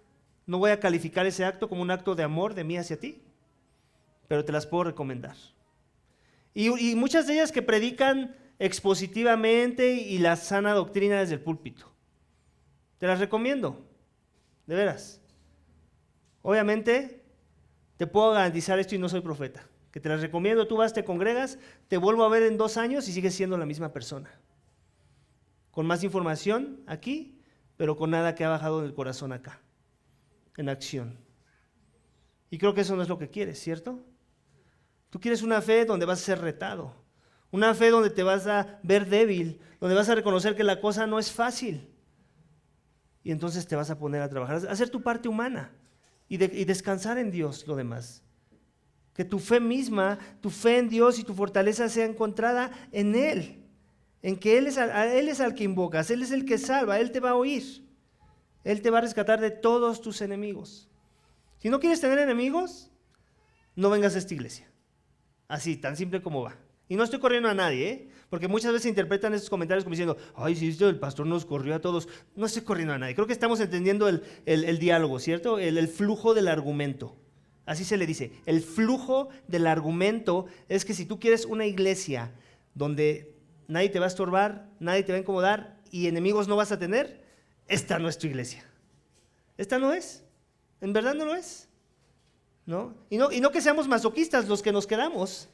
no voy a calificar ese acto como un acto de amor de mí hacia ti, pero te las puedo recomendar. Y muchas de ellas que predican expositivamente y la sana doctrina desde el púlpito. Te las recomiendo, de veras. Obviamente te puedo garantizar esto y no soy profeta, que te las recomiendo, tú vas, te congregas, te vuelvo a ver en 2 años y sigues siendo la misma persona. Con más información aquí, pero con nada que ha bajado del corazón acá, en acción. Y creo que eso no es lo que quieres, ¿cierto? Tú quieres una fe donde vas a ser retado, una fe donde te vas a ver débil, donde vas a reconocer que la cosa no es fácil. Y entonces te vas a poner a trabajar, a hacer tu parte humana y descansar en Dios lo demás. Que tu fe misma, tu fe en Dios y tu fortaleza sea encontrada en Él. En que Él es al que invocas, Él es el que salva, Él te va a oír. Él te va a rescatar de todos tus enemigos. Si no quieres tener enemigos, no vengas a esta iglesia. Así, tan simple como va. Y no estoy corriendo a nadie, porque muchas veces interpretan esos comentarios como diciendo, ay, si el pastor nos corrió a todos. No estoy corriendo a nadie. Creo que estamos entendiendo el diálogo, ¿cierto? El flujo del argumento. Así se le dice. El flujo del argumento es que si tú quieres una iglesia donde nadie te va a estorbar, nadie te va a incomodar y enemigos no vas a tener, esta no es tu iglesia. Esta no es. En verdad no lo es. ¿No? Y no que seamos masoquistas los que nos quedamos,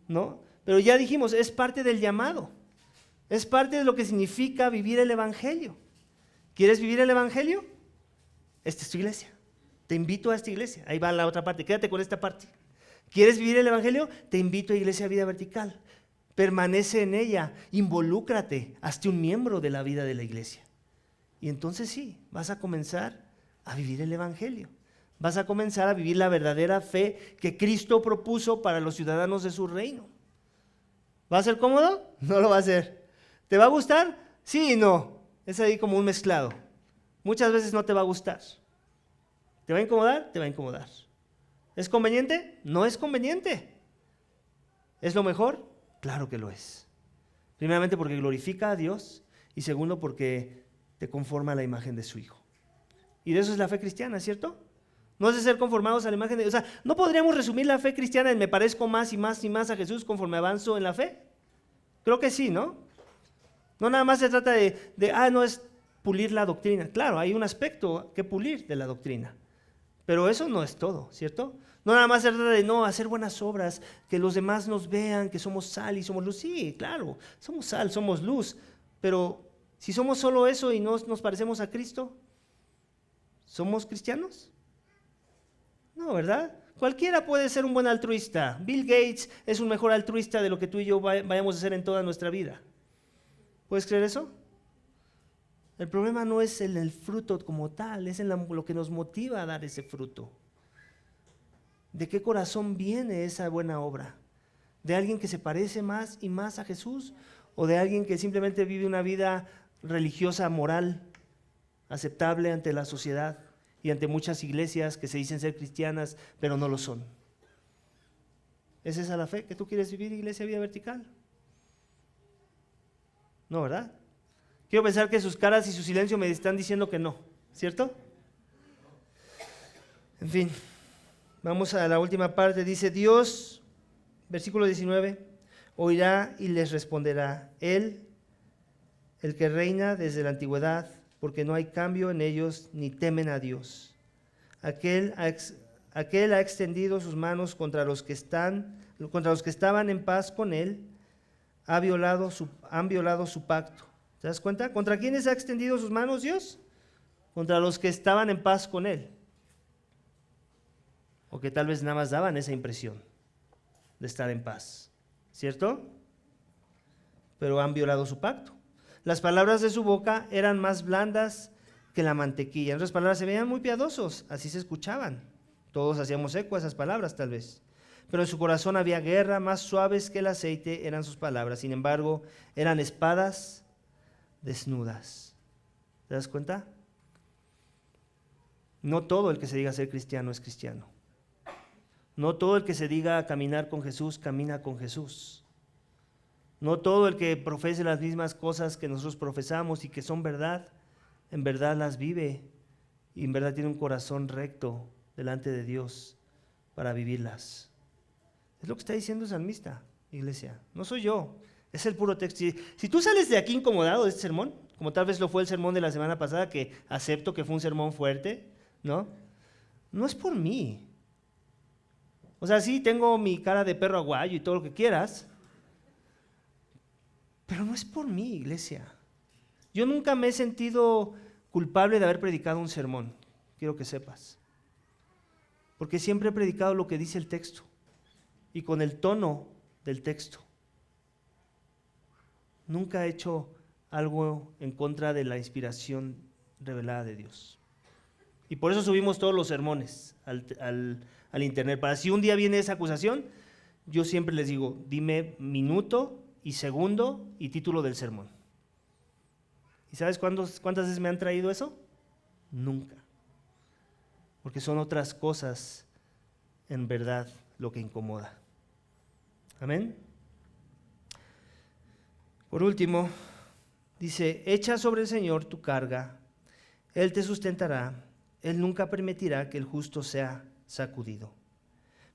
¿no? Pero ya dijimos, es parte del llamado. Es parte de lo que significa vivir el evangelio. ¿Quieres vivir el evangelio? Esta es tu iglesia. Te invito a esta iglesia. Ahí va la otra parte. Quédate con esta parte. ¿Quieres vivir el evangelio? Te invito a Iglesia Vida Vertical. Permanece en ella. Involúcrate. Hazte un miembro de la vida de la iglesia. Y entonces sí, vas a comenzar a vivir el evangelio. Vas a comenzar a vivir la verdadera fe que Cristo propuso para los ciudadanos de su reino. ¿Va a ser cómodo? No lo va a ser. ¿Te va a gustar? Sí y no. Es ahí como un mezclado. Muchas veces no te va a gustar. ¿Te va a incomodar? Te va a incomodar. ¿Es conveniente? No es conveniente. ¿Es lo mejor? Claro que lo es. Primeramente porque glorifica a Dios y segundo porque te conforma a la imagen de su Hijo. Y de eso es la fe cristiana, ¿cierto? No es de ser conformados a la imagen de... O sea, ¿no podríamos resumir la fe cristiana en me parezco más y más y más a Jesús conforme avanzo en la fe? Creo que sí, ¿no? No nada más se trata no es pulir la doctrina. Claro, hay un aspecto que pulir de la doctrina. Pero eso no es todo, ¿cierto? No nada más se trata de hacer buenas obras, que los demás nos vean, que somos sal y somos luz. Sí, claro, somos sal, somos luz. Pero si somos solo eso y no nos parecemos a Cristo, ¿somos cristianos? No, ¿verdad? Cualquiera puede ser un buen altruista. Bill Gates es un mejor altruista de lo que tú y yo vayamos a hacer en toda nuestra vida. ¿Puedes creer eso? El problema no es en el fruto como tal, es en lo que nos motiva a dar ese fruto. ¿De qué corazón viene esa buena obra? ¿De alguien que se parece más y más a Jesús? ¿O de alguien que simplemente vive una vida religiosa, moral, aceptable ante la sociedad y ante muchas iglesias que se dicen ser cristianas, pero no lo son? ¿Es esa la fe que tú quieres vivir, Iglesia Vida Vertical? No, ¿verdad? Quiero pensar que sus caras y su silencio me están diciendo que no, ¿cierto? En fin, vamos a la última parte. Dice Dios, versículo 19, oirá y les responderá, Él, el que reina desde la antigüedad, porque no hay cambio en ellos ni temen a Dios. Aquel ha extendido sus manos contra los que estaban en paz con Él, han violado su pacto. ¿Te das cuenta? ¿Contra quiénes ha extendido sus manos Dios? Contra los que estaban en paz con Él. O que tal vez nada más daban esa impresión de estar en paz. ¿Cierto? Pero han violado su pacto. Las palabras de su boca eran más blandas que la mantequilla. En otras palabras, se veían muy piadosos, así se escuchaban. Todos hacíamos eco a esas palabras tal vez. Pero en su corazón había guerra, más suaves que el aceite eran sus palabras. Sin embargo, eran espadas desnudas. ¿Te das cuenta? No todo el que se diga ser cristiano es cristiano. No todo el que se diga caminar con Jesús, camina con Jesús. No todo el que profese las mismas cosas que nosotros profesamos y que son verdad, en verdad las vive y en verdad tiene un corazón recto delante de Dios para vivirlas. Es lo que está diciendo el salmista, iglesia. No soy yo, es el puro texto. Si tú sales de aquí incomodado de este sermón, como tal vez lo fue el sermón de la semana pasada, que acepto que fue un sermón fuerte, ¿no? No es por mí. O sea, sí tengo mi cara de perro aguayo y todo lo que quieras, pero no es por mí, iglesia. Yo nunca me he sentido culpable de haber predicado un sermón, quiero que sepas. Porque siempre he predicado lo que dice el texto y con el tono del texto. Nunca he hecho algo en contra de la inspiración revelada de Dios. Y por eso subimos todos los sermones al internet. Para si un día viene esa acusación, yo siempre les digo, dime minuto y segundo y título del sermón. ¿Y sabes cuántas veces me han traído eso? Nunca. Porque son otras cosas en verdad lo que incomoda. Amén. Por último, dice, echa sobre el Señor tu carga, Él te sustentará, Él nunca permitirá que el justo sea sacudido.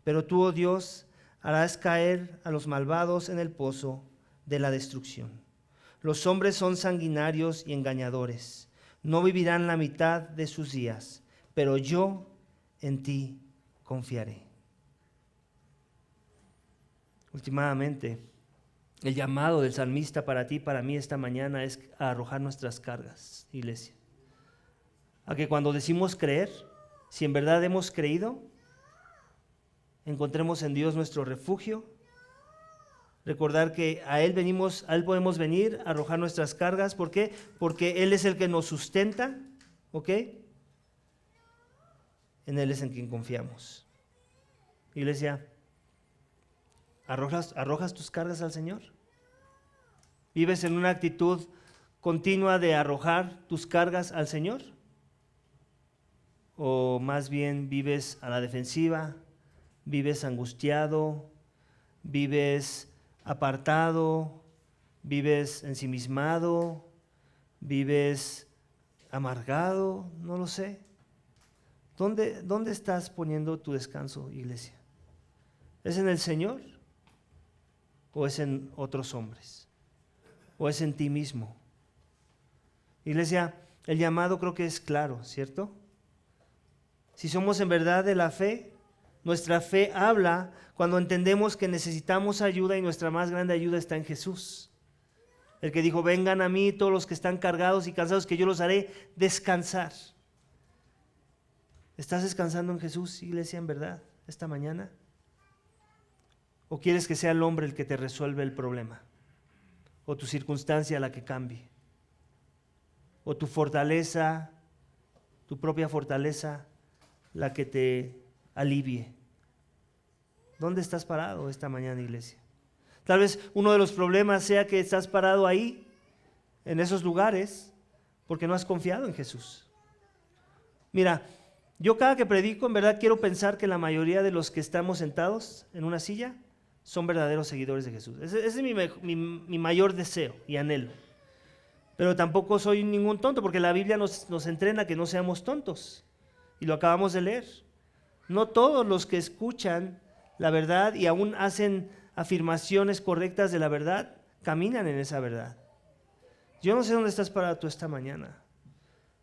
Pero tú, oh Dios, harás caer a los malvados en el pozo de la destrucción. Los hombres son sanguinarios y engañadores, no vivirán la mitad de sus días, pero yo en ti confiaré. Últimamente, el llamado del salmista para ti y para mí esta mañana es a arrojar nuestras cargas, iglesia. A que cuando decimos creer, si en verdad hemos creído, encontremos en Dios nuestro refugio. Recordar que a Él podemos venir a arrojar nuestras cargas. ¿Por qué? Porque Él es el que nos sustenta, ¿ok? En Él es en quien confiamos. Iglesia, ¿arrojas tus cargas al Señor? ¿Vives en una actitud continua de arrojar tus cargas al Señor? ¿O más bien vives a la defensiva? ¿Vives angustiado? ¿Vives apartado? ¿Vives ensimismado? ¿Vives amargado, no lo sé. ¿Dónde estás poniendo tu descanso, iglesia? ¿Es en el Señor? ¿O es en otros hombres? ¿O es en ti mismo? Iglesia, el llamado creo que es claro, ¿cierto? Si somos en verdad de la fe, nuestra fe habla cuando entendemos que necesitamos ayuda y nuestra más grande ayuda está en Jesús. El que dijo, vengan a mí todos los que están cargados y cansados, que yo los haré descansar. ¿Estás descansando en Jesús, iglesia, en verdad, esta mañana? ¿O quieres que sea el hombre el que te resuelve el problema? ¿O tu circunstancia la que cambie? ¿O tu fortaleza, tu propia fortaleza, la que te alivie? ¿Dónde estás parado esta mañana, iglesia? Tal vez uno de los problemas sea que estás parado ahí, en esos lugares, porque no has confiado en Jesús. Mira, yo cada que predico, en verdad quiero pensar que la mayoría de los que estamos sentados en una silla son verdaderos seguidores de Jesús. Ese es mi mayor deseo y anhelo. Pero tampoco soy ningún tonto, porque la Biblia nos entrena que no seamos tontos. Y lo acabamos de leer. No todos los que escuchan la verdad y aún hacen afirmaciones correctas de la verdad, caminan en esa verdad. Yo no sé dónde estás parado tú esta mañana.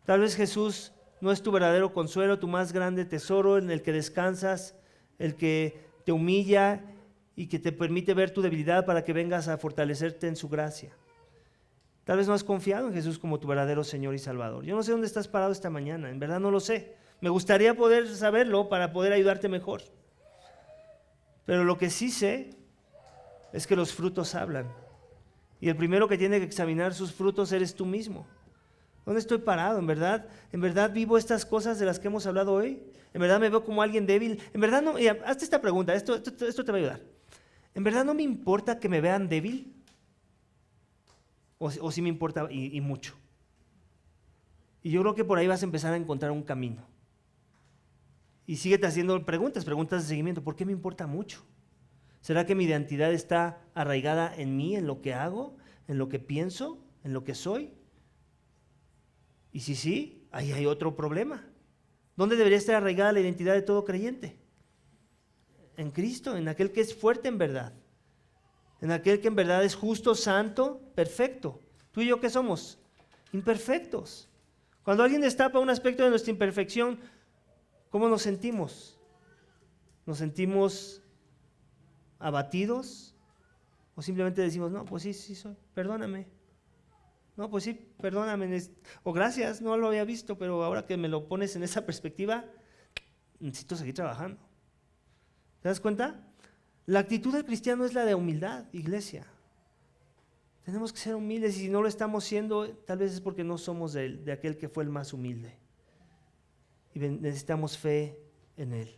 Tal vez Jesús no es tu verdadero consuelo, tu más grande tesoro en el que descansas, el que te humilla y que te permite ver tu debilidad para que vengas a fortalecerte en su gracia. Tal vez no has confiado en Jesús como tu verdadero Señor y Salvador. Yo no sé dónde estás parado esta mañana, en verdad no lo sé. Me gustaría poder saberlo para poder ayudarte mejor. Pero lo que sí sé es que los frutos hablan. Y el primero que tiene que examinar sus frutos eres tú mismo. ¿Dónde estoy parado? ¿En verdad vivo estas cosas de las que hemos hablado hoy? ¿En verdad me veo como alguien débil? En verdad no, mira, hazte esta pregunta, esto te va a ayudar. ¿En verdad no me importa que me vean débil? ¿O sí me importa y mucho? Y yo creo que por ahí vas a empezar a encontrar un camino. Y síguete haciendo preguntas de seguimiento. ¿Por qué me importa mucho? ¿Será que mi identidad está arraigada en mí, en lo que hago, en lo que pienso, en lo que soy? Y si sí, ahí hay otro problema. ¿Dónde debería estar arraigada la identidad de todo creyente? En Cristo, en aquel que es fuerte en verdad. En aquel que en verdad es justo, santo, perfecto. ¿Tú y yo qué somos? Imperfectos. Cuando alguien destapa un aspecto de nuestra imperfección, ¿cómo nos sentimos? ¿Nos sentimos abatidos? ¿O simplemente decimos, no, pues sí soy, perdóname? No, pues sí, perdóname. O gracias, no lo había visto, pero ahora que me lo pones en esa perspectiva, necesito seguir trabajando. ¿Te das cuenta? La actitud del cristiano es la de humildad, iglesia. Tenemos que ser humildes y si no lo estamos siendo, tal vez es porque no somos de aquel que fue el más humilde. Y necesitamos fe en él.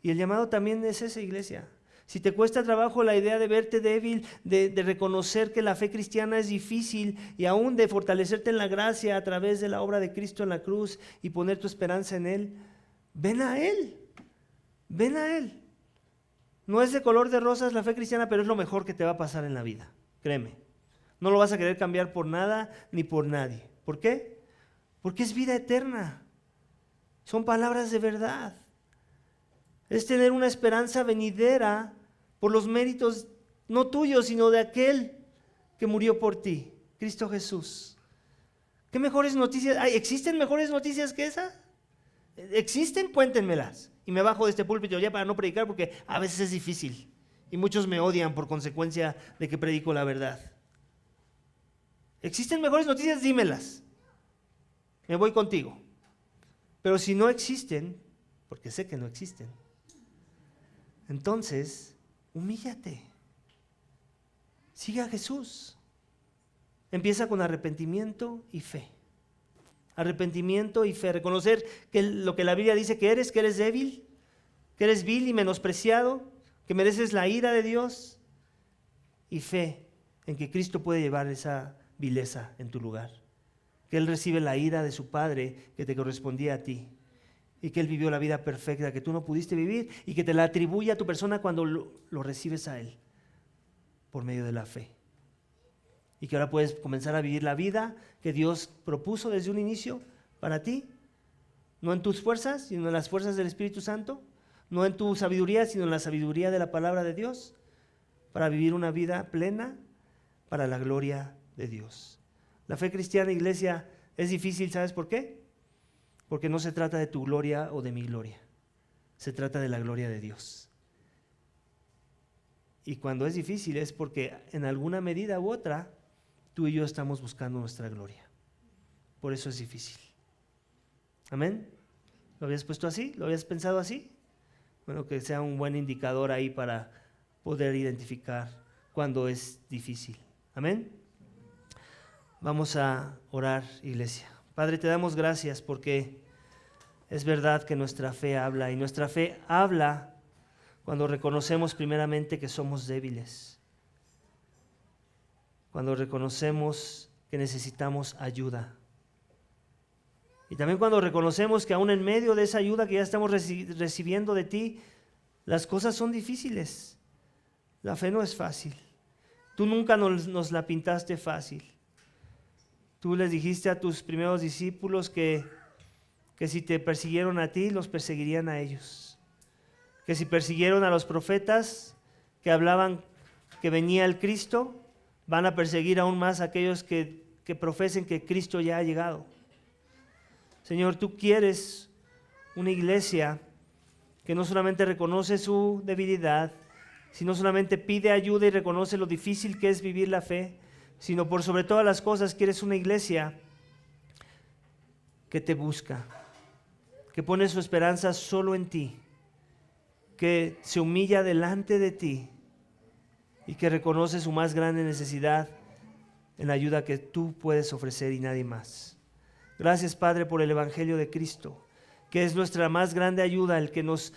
Y el llamado también es esa, iglesia. Si te cuesta trabajo la idea de verte débil, de reconocer que la fe cristiana es difícil y aún de fortalecerte en la gracia a través de la obra de Cristo en la cruz y poner tu esperanza en Él, ven a Él, ven a Él. No es de color de rosas la fe cristiana, pero es lo mejor que te va a pasar en la vida, créeme. No lo vas a querer cambiar por nada ni por nadie. ¿Por qué? Porque es vida eterna. Son palabras de verdad. Es tener una esperanza venidera por los méritos no tuyos, sino de aquel que murió por ti, Cristo Jesús. ¿Qué mejores noticias hay? ¿Existen mejores noticias que esa? ¿Existen? Cuéntenmelas. Y me bajo de este púlpito ya para no predicar porque a veces es difícil. Y muchos me odian por consecuencia de que predico la verdad. ¿Existen mejores noticias? Dímelas. Me voy contigo. Pero si no existen, porque sé que no existen, entonces, humíllate. Sigue a Jesús. Empieza con arrepentimiento y fe. Arrepentimiento y fe. Reconocer que lo que la Biblia dice que eres débil, que eres vil y menospreciado, que mereces la ira de Dios. Y fe en que Cristo puede llevar esa vileza en tu lugar. Que Él recibe la ira de su Padre que te correspondía a ti. Y que Él vivió la vida perfecta que tú no pudiste vivir y que te la atribuye a tu persona cuando lo recibes a Él por medio de la fe. Y que ahora puedes comenzar a vivir la vida que Dios propuso desde un inicio para ti, no en tus fuerzas, sino en las fuerzas del Espíritu Santo, no en tu sabiduría, sino en la sabiduría de la palabra de Dios, para vivir una vida plena para la gloria de Dios. La fe cristiana, iglesia, es difícil, ¿sabes por qué? Porque no se trata de tu gloria o de mi gloria, se trata de la gloria de Dios. Y cuando es difícil es porque en alguna medida u otra, tú y yo estamos buscando nuestra gloria. Por eso es difícil. ¿Amén? ¿Lo habías puesto así? ¿Lo habías pensado así? Bueno, que sea un buen indicador ahí para poder identificar cuando es difícil. ¿Amén? Vamos a orar, iglesia. Padre, te damos gracias porque es verdad que nuestra fe habla, y nuestra fe habla cuando reconocemos primeramente que somos débiles, cuando reconocemos que necesitamos ayuda, y también cuando reconocemos que aún en medio de esa ayuda que ya estamos recibiendo de ti, las cosas son difíciles. La fe no es fácil. Tú nunca nos la pintaste fácil. Tú les dijiste a tus primeros discípulos que si te persiguieron a ti, los perseguirían a ellos. Que si persiguieron a los profetas que hablaban que venía el Cristo, van a perseguir aún más a aquellos que profesen que Cristo ya ha llegado. Señor, tú quieres una iglesia que no solamente reconoce su debilidad, sino solamente pide ayuda y reconoce lo difícil que es vivir la fe, sino por sobre todas las cosas quieres una iglesia que te busca, que pone su esperanza solo en ti, que se humilla delante de ti y que reconoce su más grande necesidad en la ayuda que tú puedes ofrecer y nadie más. Gracias, Padre, por el Evangelio de Cristo, que es nuestra más grande ayuda, el que nos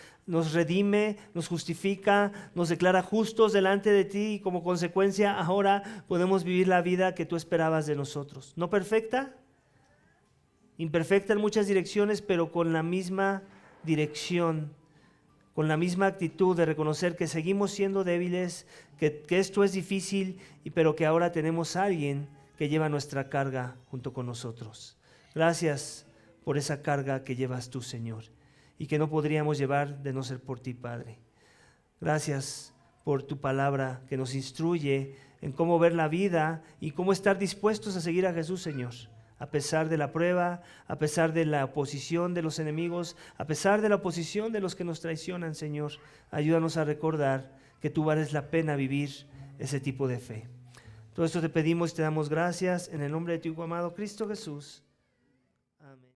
redime, nos justifica, nos declara justos delante de ti, y como consecuencia ahora podemos vivir la vida que tú esperabas de nosotros. No perfecta, imperfecta en muchas direcciones, pero con la misma dirección, con la misma actitud de reconocer que seguimos siendo débiles, que esto es difícil, pero que ahora tenemos a alguien que lleva nuestra carga junto con nosotros. Gracias por esa carga que llevas tú, Señor, y que no podríamos llevar de no ser por ti, Padre. Gracias por tu palabra que nos instruye en cómo ver la vida y cómo estar dispuestos a seguir a Jesús, Señor, a pesar de la prueba, a pesar de la oposición de los enemigos, a pesar de la oposición de los que nos traicionan, Señor. Ayúdanos a recordar que tú vales la pena vivir ese tipo de fe. Todo esto te pedimos y te damos gracias en el nombre de tu Hijo amado Cristo Jesús.